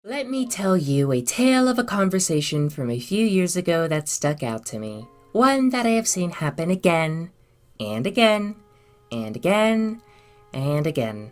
Let me tell you a tale of a conversation from a few years ago that stuck out to me. One that I have seen happen again, and again, and again, and again.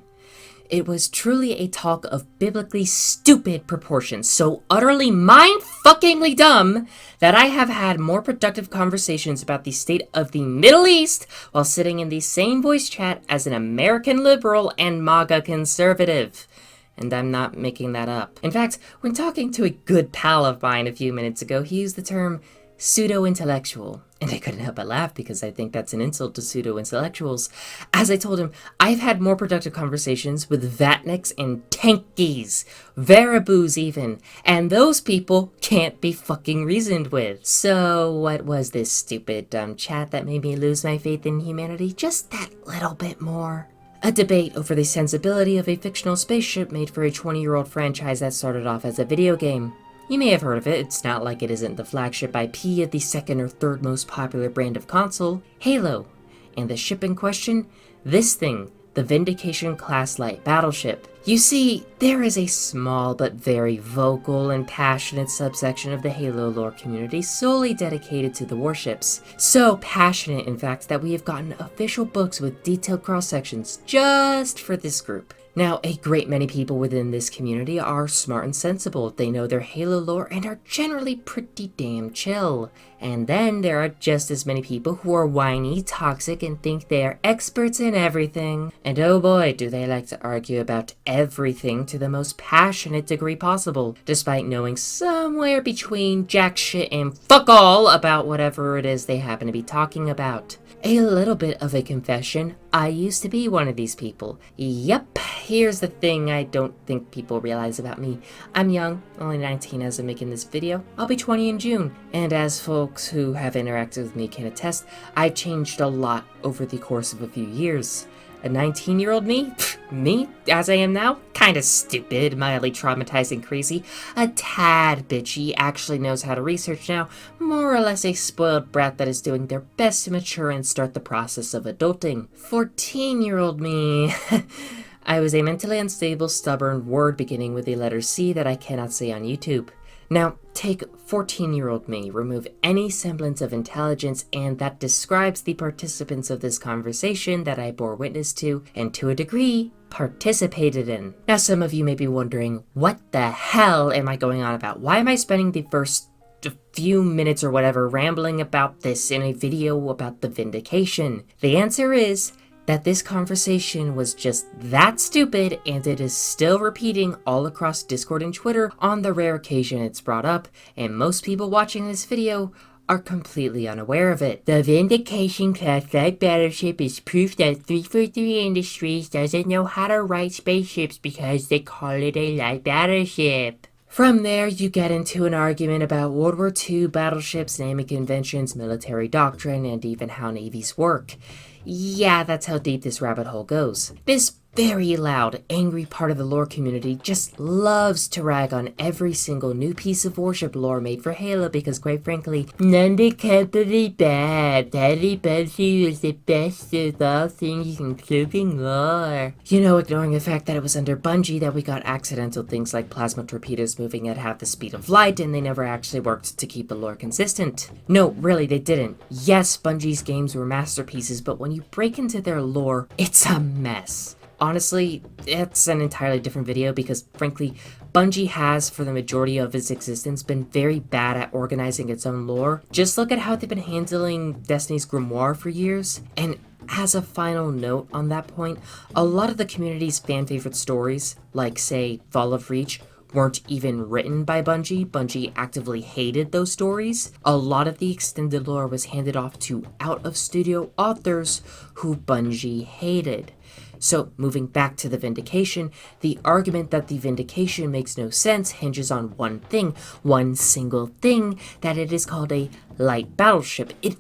It was truly a talk of biblically stupid proportions, so utterly mind-fuckingly dumb that I have had more productive conversations about the state of the Middle East while sitting in the same voice chat as an American liberal and MAGA conservative. And I'm not making that up. In fact, when talking to a good pal of mine a few minutes ago, he used the term pseudo-intellectual. And I couldn't help but laugh because I think that's an insult to pseudo-intellectuals. As I told him, I've had more productive conversations with vatniks and tankies, Varaboos even, and those people can't be fucking reasoned with. So what was this stupid, dumb chat that made me lose my faith in humanity just that little bit more? A debate over the sensibility of a fictional spaceship made for a 20-year-old franchise that started off as a video game. You may have heard of it, it's not like it isn't the flagship IP of the second or third most popular brand of console, Halo. And the ship in question? This thing, the Vindication class light battleship. You see, there is a small but very vocal and passionate subsection of the Halo lore community solely dedicated to the warships. So passionate, in fact, that we have gotten official books with detailed cross-sections just for this group. Now, a great many people within this community are smart and sensible. They know their Halo lore and are generally pretty damn chill. And then there are just as many people who are whiny, toxic, and think they are experts in everything. And oh boy, do they like to argue about everything to the most passionate degree possible, despite knowing somewhere between jack shit and fuck all about whatever it is they happen to be talking about. A little bit of a confession, I used to be one of these people. Yep, here's the thing I don't think people realize about me. I'm young, only 19 as I'm making this video. I'll be 20 in June, and as folks who have interacted with me can attest, I've changed a lot over the course of a few years. A 19-year-old me? Me, as I am now? Kinda stupid, mildly traumatizing crazy, a tad bitchy, actually knows how to research now, more or less a spoiled brat that is doing their best to mature and start the process of adulting. 14-year-old me. I was a mentally unstable, stubborn word beginning with the letter C that I cannot say on YouTube. Now, take 14-year-old me, remove any semblance of intelligence, and that describes the participants of this conversation that I bore witness to, and to a degree, participated in. Now, some of you may be wondering, what the hell am I going on about? Why am I spending the first few minutes or whatever rambling about this in a video about the Vindication? The answer is that this conversation was just that stupid, and it is still repeating all across Discord and Twitter on the rare occasion it's brought up, and most people watching this video are completely unaware of it. The Vindication class light battleship is proof that 343 Industries doesn't know how to write spaceships because they call it a light battleship. From there, you get into an argument about World War II battleships, naming conventions, military doctrine, and even how navies work. Yeah, that's how deep this rabbit hole goes. This very loud, angry part of the lore community just loves to rag on every single new piece of warship lore made for Halo because, quite frankly, none can't be bad. Daddy Bungie was the best of all things including lore. You know, ignoring the fact that it was under Bungie that we got accidental things like plasma torpedoes moving at half the speed of light, and they never actually worked to keep the lore consistent. No, really, they didn't. Yes, Bungie's games were masterpieces, but when you break into their lore, it's a mess. Honestly, it's an entirely different video because, frankly, Bungie has, for the majority of its existence, been very bad at organizing its own lore. Just look at how they've been handling Destiny's Grimoire for years. And as a final note on that point, a lot of the community's fan-favorite stories, like, say, Fall of Reach, weren't even written by Bungie. Bungie actively hated those stories. A lot of the extended lore was handed off to out-of-studio authors who Bungie hated. So, moving back to the Vindication, the argument that the Vindication makes no sense hinges on one thing, one single thing, that it is called a light battleship. It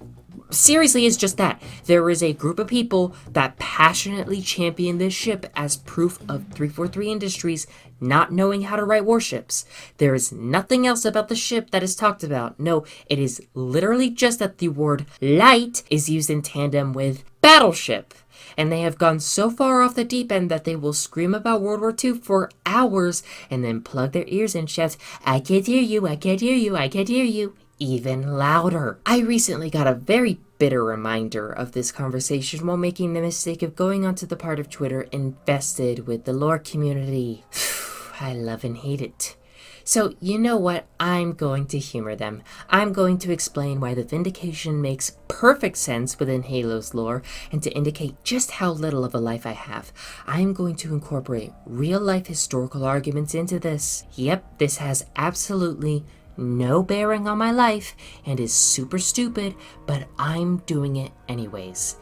seriously is just that. There is a group of people that passionately champion this ship as proof of 343 Industries not knowing how to write warships. There is nothing else about the ship that is talked about. No, it is literally just that the word light is used in tandem with battleship. and they have gone so far off the deep end that they will scream about World War II for hours and then plug their ears and shout, "I can't hear you, I can't hear you, I can't hear you," even louder. I recently got a very bitter reminder of this conversation while making the mistake of going onto the part of Twitter infested with the lore community. I love and hate it. So, you know what? I'm going to humor them. I'm going to explain why the Vindication makes perfect sense within Halo's lore, and to indicate just how little of a life I have, I'm going to incorporate real-life historical arguments into this. Yep, this has absolutely no bearing on my life and is super stupid, but I'm doing it anyways.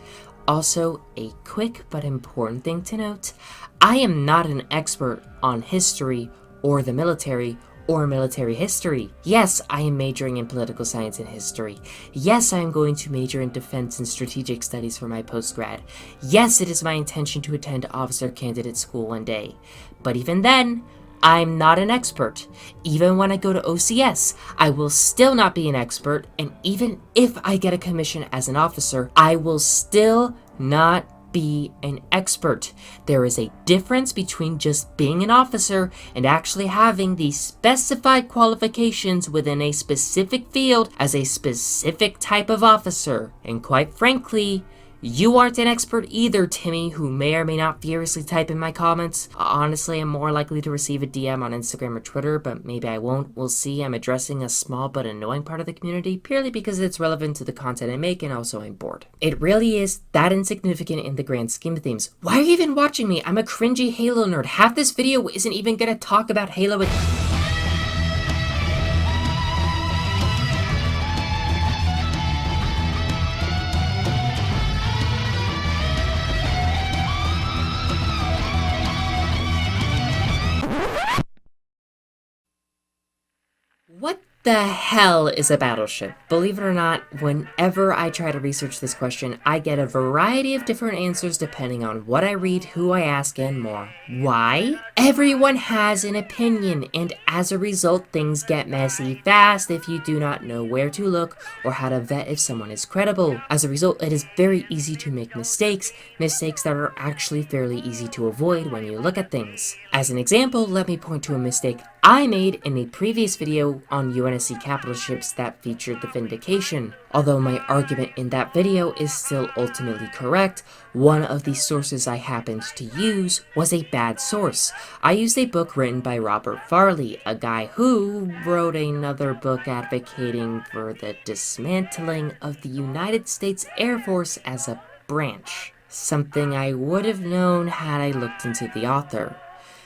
Also, a quick but important thing to note, I am not an expert on history or the military or military history. Yes, I am majoring in political science and history. Yes, I am going to major in defense and strategic studies for my postgrad. Yes, it is my intention to attend officer candidate school one day. But even then, I'm not an expert. Even when I go to OCS, I will still not be an expert, and even if I get a commission as an officer, I will still not be an expert. There is a difference between just being an officer and actually having the specified qualifications within a specific field as a specific type of officer. And quite frankly, you aren't an expert either, Timmy, who may or may not furiously type in my comments. Honestly, I'm more likely to receive a DM on Instagram or Twitter, but maybe I won't. We'll see. I'm addressing a small but annoying part of the community, purely because it's relevant to the content I make, and also I'm bored. It really is that insignificant in the grand scheme of things. Why are you even watching me? I'm a cringy Halo nerd. Half this video isn't even gonna talk about Halo with... What the hell is a battleship? Believe it or not, whenever I try to research this question, I get a variety of different answers depending on what I read, who I ask, and more. Why? Everyone has an opinion, and as a result, things get messy fast if you do not know where to look or how to vet if someone is credible. As a result, it is very easy to make mistakes that are actually fairly easy to avoid when you look at things. As an example, let me point to a mistake I made in a previous video on UNSC capital ships that featured the Vindication. Although my argument in that video is still ultimately correct, one of the sources I happened to use was a bad source. I used a book written by Robert Farley, a guy who wrote another book advocating for the dismantling of the United States Air Force as a branch. Something I would have known had I looked into the author.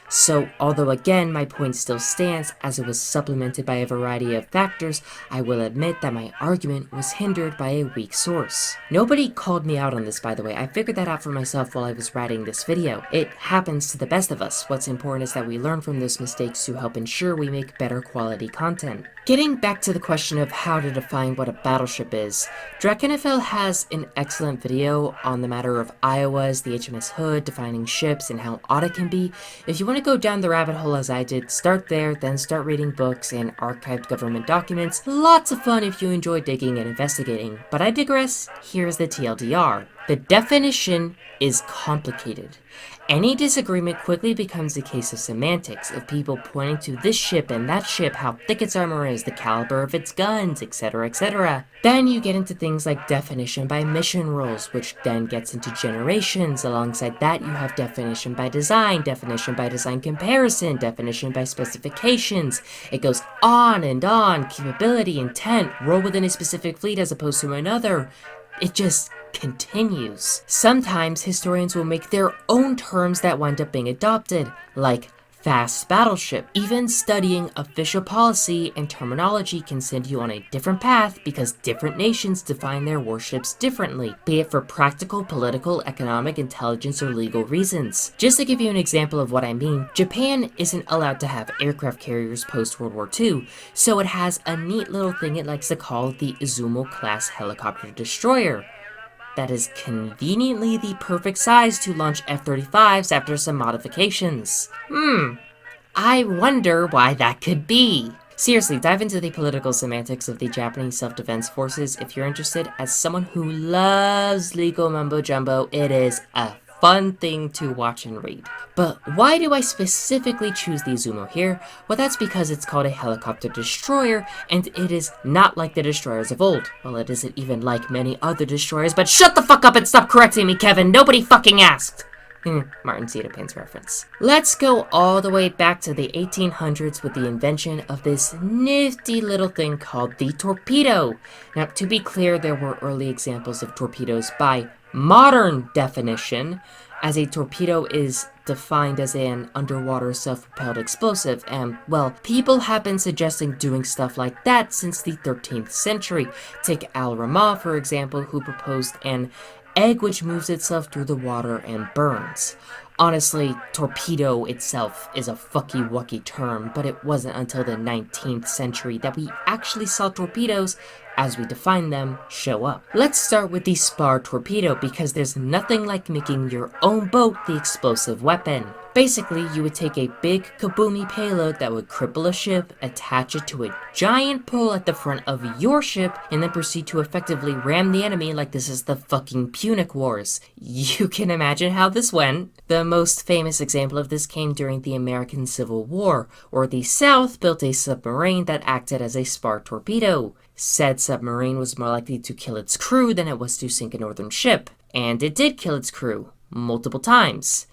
So, although again my point still stands as it was supplemented by a variety of factors, I will admit that my argument was hindered by a weak source. Nobody called me out on this, by the way. I figured that out for myself while I was writing this video. It happens to the best of us. What's important is that we learn from those mistakes to help ensure we make better quality content. Getting back to the question of how to define what a battleship is, Drakenfell has an excellent video on the matter of Iowas, the HMS Hood, defining ships, and how odd it can be. If you want to go down the rabbit hole as I did, start there, then start reading books and archived government documents. Lots of fun if you enjoy digging and investigating. But I digress. Here's the TLDR. The definition is complicated. Any disagreement quickly becomes a case of semantics, of people pointing to this ship and that ship, how thick its armor is, the caliber of its guns, etc, etc. Then you get into things like definition by mission rules, which then gets into generations. Alongside that, you have definition by design comparison, definition by specifications. It goes on and on, capability, intent, role within a specific fleet as opposed to another. It just continues. Sometimes historians will make their own terms that wind up being adopted, like fast battleship. Even studying official policy and terminology can send you on a different path because different nations define their warships differently, be it for practical, political, economic, intelligence, or legal reasons. Just to give you an example of what I mean, Japan isn't allowed to have aircraft carriers post-World War II, so it has a neat little thing it likes to call the Izumo-class helicopter destroyer. That is conveniently the perfect size to launch F-35s after some modifications. I wonder why that could be. Seriously, dive into the political semantics of the Japanese self-defense forces if you're interested. As someone who loves legal mumbo-jumbo, it is a fun thing to watch and read. But why do I specifically choose the Izumo here? Well, that's because it's called a helicopter destroyer, and it is not like the destroyers of old. Well, it isn't even like many other destroyers, but shut the fuck up and stop correcting me, Kevin! Nobody fucking asked! Martin Zeta-Pin's reference. Let's go all the way back to the 1800s with the invention of this nifty little thing called the torpedo. Now, to be clear, there were early examples of torpedoes by modern definition, as a torpedo is defined as an underwater self-propelled explosive, and, well, people have been suggesting doing stuff like that since the 13th century. Take Al-Ramah, for example, who proposed an egg which moves itself through the water and burns. Honestly, torpedo itself is a fucky-wucky term, but it wasn't until the 19th century that we actually saw torpedoes, as we define them, show up. Let's start with the spar torpedo, because there's nothing like making your own boat the explosive weapon. Basically, you would take a big kaboomy payload that would cripple a ship, attach it to a giant pole at the front of your ship, and then proceed to effectively ram the enemy like this is the fucking Punic Wars. You can imagine how this went. The most famous example of this came during the American Civil War, where the South built a submarine that acted as a spar torpedo. Said submarine was more likely to kill its crew than it was to sink a northern ship. And it did kill its crew, multiple times.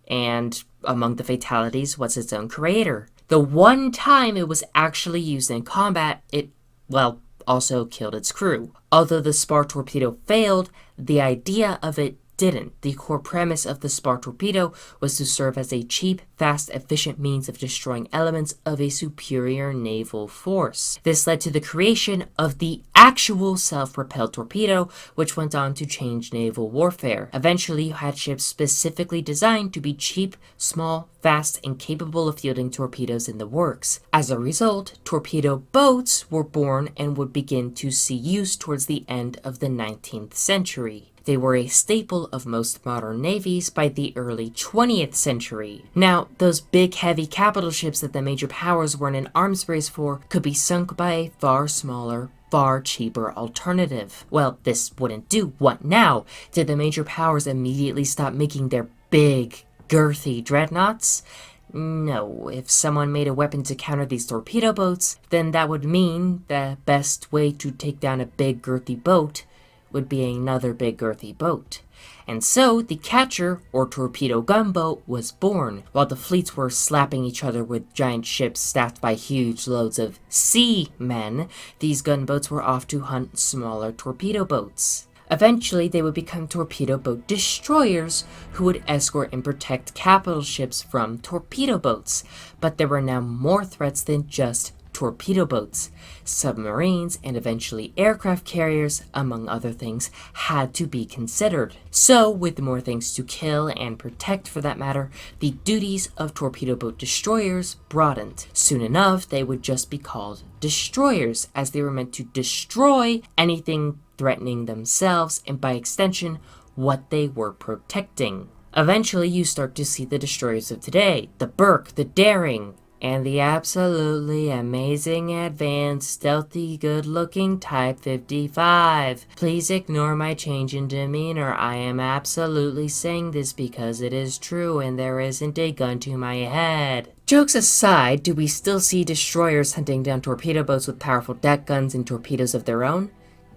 And among the fatalities was its own creator. The one time it was actually used in combat, it, well, also killed its crew. Although the spar torpedo failed, the idea of it didn't. The core premise of the spar torpedo was to serve as a cheap, fast, efficient means of destroying elements of a superior naval force. This led to the creation of the actual self-propelled torpedo, which went on to change naval warfare. Eventually, you had ships specifically designed to be cheap, small, fast, and capable of fielding torpedoes in the works. As a result, torpedo boats were born and would begin to see use towards the end of the 19th century. They were a staple of most modern navies by the early 20th century. Now, those big, heavy capital ships that the major powers were in an arms race for could be sunk by a far smaller, far cheaper alternative. Well, this wouldn't do. What now? Did the major powers immediately stop making their big, girthy dreadnoughts? No, if someone made a weapon to counter these torpedo boats, then that would mean the best way to take down a big, girthy boat would be another big girthy boat. And so the catcher, or torpedo gunboat, was born. While the fleets were slapping each other with giant ships staffed by huge loads of seamen, these gunboats were off to hunt smaller torpedo boats. Eventually, they would become torpedo boat destroyers who would escort and protect capital ships from torpedo boats. But there were now more threats than just torpedo boats. Submarines and eventually aircraft carriers, among other things, had to be considered. So, with more things to kill and protect for that matter, the duties of torpedo boat destroyers broadened. Soon enough, they would just be called destroyers, as they were meant to destroy anything threatening themselves and, by extension, what they were protecting. Eventually, you start to see the destroyers of today, the Burke, the Daring, and the absolutely amazing, advanced, stealthy, good-looking Type 55. Please ignore my change in demeanor. I am absolutely saying this because it is true and there isn't a gun to my head. Jokes aside, do we still see destroyers hunting down torpedo boats with powerful deck guns and torpedoes of their own?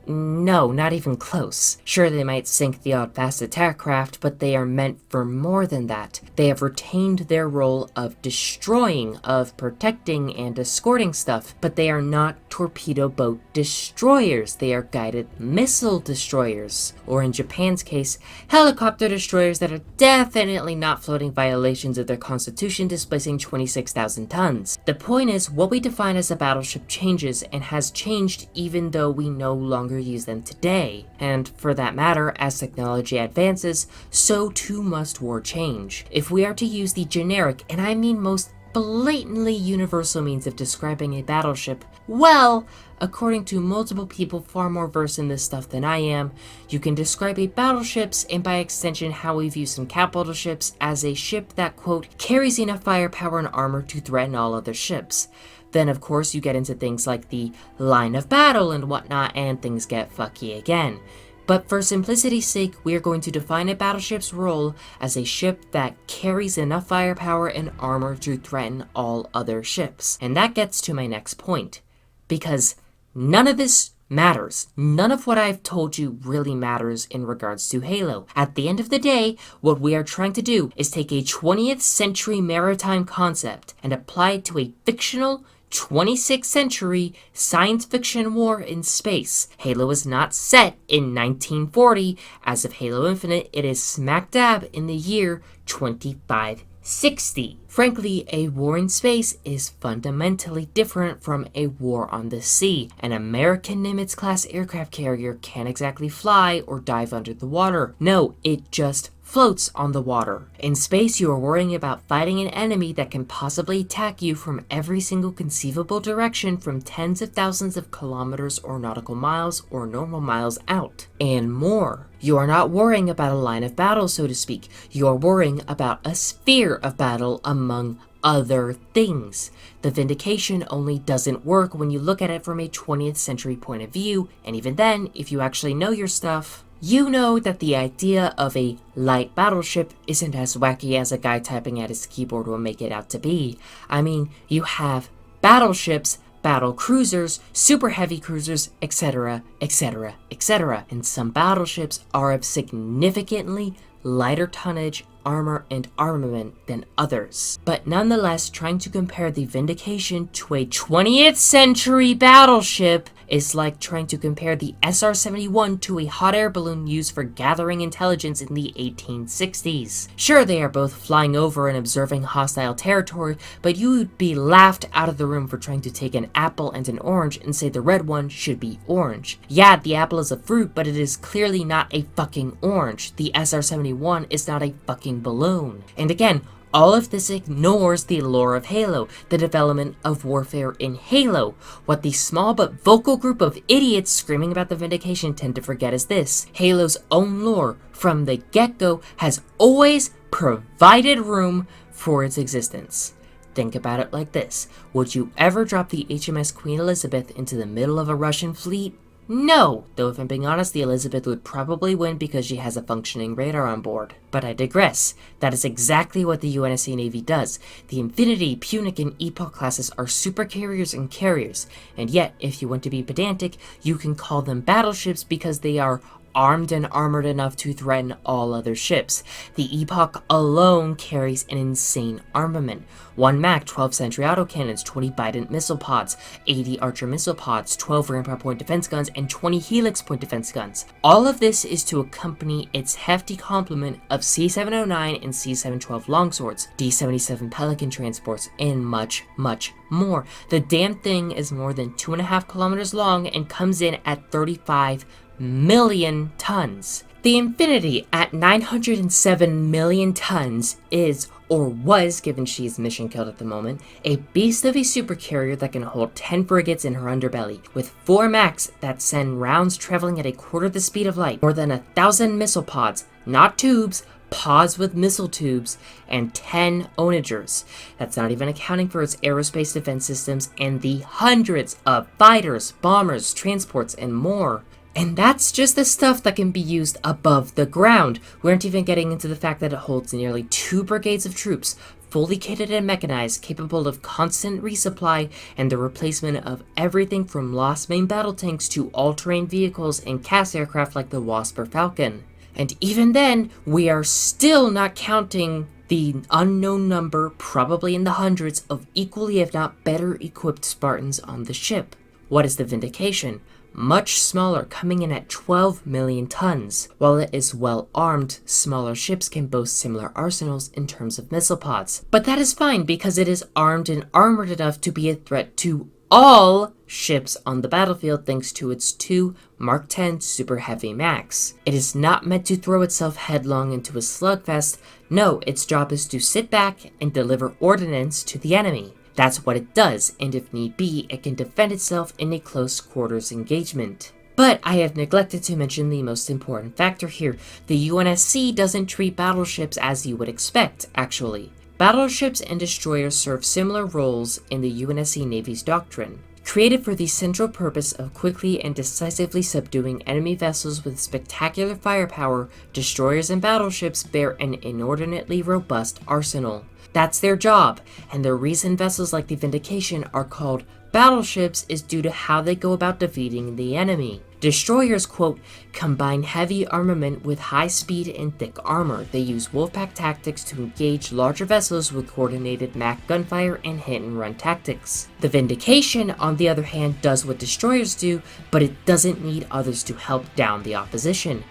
No, not even close. Sure, they might sink the odd fast attack craft, but they are meant for more than that. They have retained their role of destroying, of protecting and escorting stuff, but they are not torpedo boat destroyers. They are guided missile destroyers, or in Japan's case, helicopter destroyers that are definitely not floating violations of their constitution, displacing 26,000 tons. The point is, what we define as a battleship changes, and has changed even though we no longer use them today. And for that matter, as technology advances, so too must war change. If we are to use the generic, and I mean most blatantly universal means of describing a battleship, well, according to multiple people far more versed in this stuff than I am, you can describe a battleships, and by extension how we view some capital ships, as a ship that, quote, carries enough firepower and armor to threaten all other ships. Then of course you get into things like the line of battle and whatnot, and things get fucky again. But for simplicity's sake, we are going to define a battleship's role as a ship that carries enough firepower and armor to threaten all other ships. And that gets to my next point, because none of this matters. None of what I've told you really matters in regards to Halo. At the end of the day, what we are trying to do is take a 20th century maritime concept and apply it to a fictional 26th century science fiction war in space. Halo is not set in 1940. As of Halo Infinite, it is smack dab in the year 2560. Frankly, a war in space is fundamentally different from a war on the sea. An American Nimitz-class aircraft carrier can't exactly fly or dive under the water. No, it just floats on the water. In space, you are worrying about fighting an enemy that can possibly attack you from every single conceivable direction from tens of thousands of kilometers or nautical miles or normal miles out, and more. You are not worrying about a line of battle, so to speak. You are worrying about a sphere of battle among other things. The Vindication only doesn't work when you look at it from a 20th century point of view, and even then, if you actually know your stuff, you know that the idea of a light battleship isn't as wacky as a guy typing at his keyboard will make it out to be. I mean, you have battleships, battle cruisers, super heavy cruisers, etc., etc., etc. And some battleships are of significantly lighter tonnage, armor, and armament than others. But nonetheless, trying to compare the Vindication to a 20th century battleship is like trying to compare the SR-71 to a hot air balloon used for gathering intelligence in the 1860s. Sure, they are both flying over and observing hostile territory, but you would be laughed out of the room for trying to take an apple and an orange and say the red one should be orange. Yeah, the apple is a fruit, but it is clearly not a fucking orange. The SR-71 is not a fucking balloon. And again, all of this ignores the lore of Halo, the development of warfare in Halo. What the small but vocal group of idiots screaming about the Vindication tend to forget is this: Halo's own lore, from the get-go, has always provided room for its existence. Think about it like this: would you ever drop the HMS Queen Elizabeth into the middle of a Russian fleet? No, though if I'm being honest, the Elizabeth would probably win because she has a functioning radar on board. But I digress. That is exactly what the UNSC Navy does. The Infinity, Punic, and Epoch classes are supercarriers and carriers, and yet, if you want to be pedantic, you can call them battleships because they are armed and armored enough to threaten all other ships. The Epoch alone carries an insane armament. 1 MAC 12th century autocannons, 20 Bident missile pods, 80 Archer missile pods, 12 Rampart point defense guns, and 20 Helix point defense guns. All of this is to accompany its hefty complement of C-709 and C-712 longswords, D-77 Pelican transports, and much, much more. The damn thing is more than 2.5 kilometers long and comes in at 35 million tons. The Infinity, at 907 million tons, is, or was, given she is mission killed at the moment, a beast of a supercarrier that can hold 10 frigates in her underbelly, with 4 MACs that send rounds traveling at a quarter the speed of light, more than 1,000 missile pods, not tubes, pods with missile tubes, and 10 onagers. That's not even accounting for its aerospace defense systems and the hundreds of fighters, bombers, transports, and more. And that's just the stuff that can be used above the ground. We aren't even getting into the fact that it holds nearly 2 brigades of troops, fully kitted and mechanized, capable of constant resupply and the replacement of everything from lost main battle tanks to all-terrain vehicles and cast aircraft like the Wasp or Falcon. And even then, we are still not counting the unknown number, probably in the hundreds, of equally if not better equipped Spartans on the ship. What is the Vindication? Much smaller, coming in at 12 million tons. While it is well armed, smaller ships can boast similar arsenals in terms of missile pods. But that is fine because it is armed and armored enough to be a threat to all ships on the battlefield thanks to its 2 Mark 10 super heavy MACs. It is not meant to throw itself headlong into a slugfest. No, its job is to sit back and deliver ordnance to the enemy. That's what it does, and if need be, it can defend itself in a close quarters engagement. But I have neglected to mention the most important factor here. The UNSC doesn't treat battleships as you would expect, actually. Battleships and destroyers serve similar roles in the UNSC Navy's doctrine. Created for the central purpose of quickly and decisively subduing enemy vessels with spectacular firepower, destroyers and battleships bear an inordinately robust arsenal. That's their job, and the reason vessels like the Vindication are called battleships is due to how they go about defeating the enemy. Destroyers, quote, combine heavy armament with high speed and thick armor. They use wolfpack tactics to engage larger vessels with coordinated MAC gunfire and hit-and-run tactics. The Vindication, on the other hand, does what destroyers do, but it doesn't need others to help down the opposition.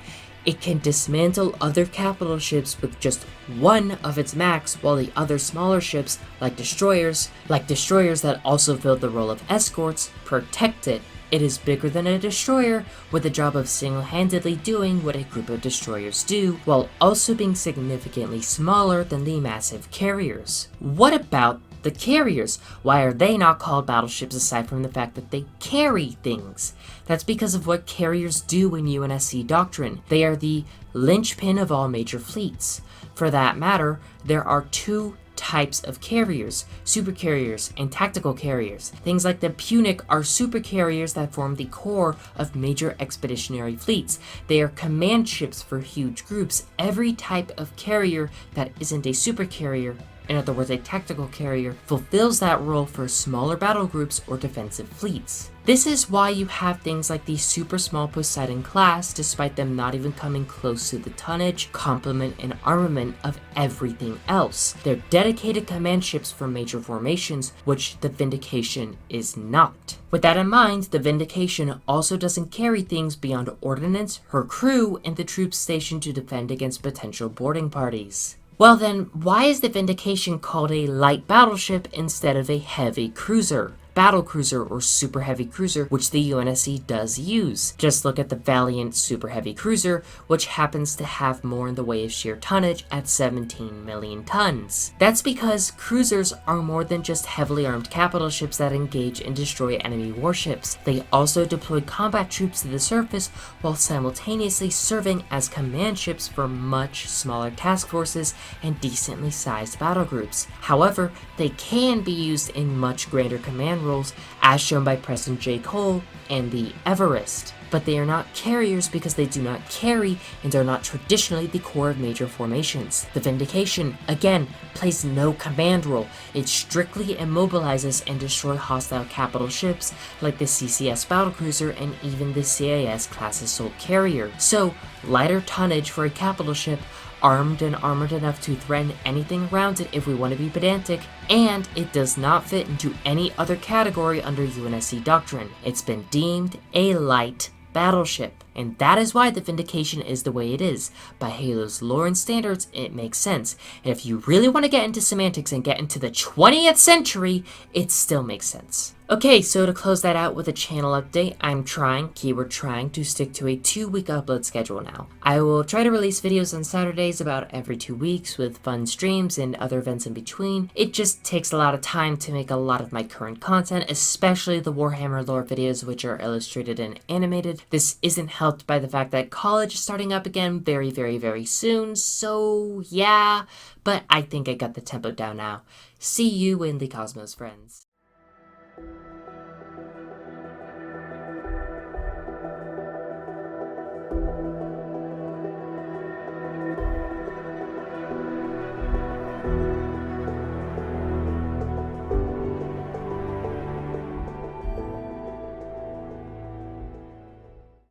It can dismantle other capital ships with just one of its MACs, while the other smaller ships, like destroyers that also fill the role of escorts, protect it. It is bigger than a destroyer, with the job of single-handedly doing what a group of destroyers do, while also being significantly smaller than the massive carriers. What about the carriers? Why are they not called battleships aside from the fact that they carry things? That's because of what carriers do in UNSC doctrine. They are the linchpin of all major fleets. For that matter, there are two types of carriers: supercarriers and tactical carriers. Things like the Punic are supercarriers that form the core of major expeditionary fleets. They are command ships for huge groups. Every type of carrier that isn't a supercarrier, in other words a tactical carrier, fulfills that role for smaller battle groups or defensive fleets. This is why you have things like the super small Poseidon class, despite them not even coming close to the tonnage, complement, and armament of everything else. They're dedicated command ships for major formations, which the Vindication is not. With that in mind, the Vindication also doesn't carry things beyond ordnance, her crew, and the troops stationed to defend against potential boarding parties. Well then, why is the Vindication called a light battleship instead of a heavy cruiser? Battle cruiser or super heavy cruiser, which the UNSC does use. Just look at the Valiant super heavy cruiser, which happens to have more in the way of sheer tonnage at 17 million tons. That's because cruisers are more than just heavily armed capital ships that engage and destroy enemy warships. They also deploy combat troops to the surface while simultaneously serving as command ships for much smaller task forces and decently sized battle groups. However, they can be used in much greater command roles, as shown by Preston J. Cole and the Everest. But they are not carriers because they do not carry and are not traditionally the core of major formations. The Vindication, again, plays no command role. It strictly immobilizes and destroys hostile capital ships like the CCS battlecruiser and even the CIS class assault carrier. So, lighter tonnage for a capital ship, armed and armored enough to threaten anything around it if we want to be pedantic, and it does not fit into any other category under UNSC doctrine. It's been deemed a light battleship, and that is why the Vindication is the way it is. By Halo's lore and standards, it makes sense, and if you really want to get into semantics and get into the 20th century, it still makes sense. Okay, so to close that out with a channel update, I'm trying, keyword trying, to stick to a 2-week upload schedule now. I will try to release videos on Saturdays about every 2 weeks with fun streams and other events in between. It just takes a lot of time to make a lot of my current content, especially the Warhammer lore videos, which are illustrated and animated. This isn't helped by the fact that college is starting up again very soon, so yeah, but I think I got the tempo down now. See you in the cosmos, friends.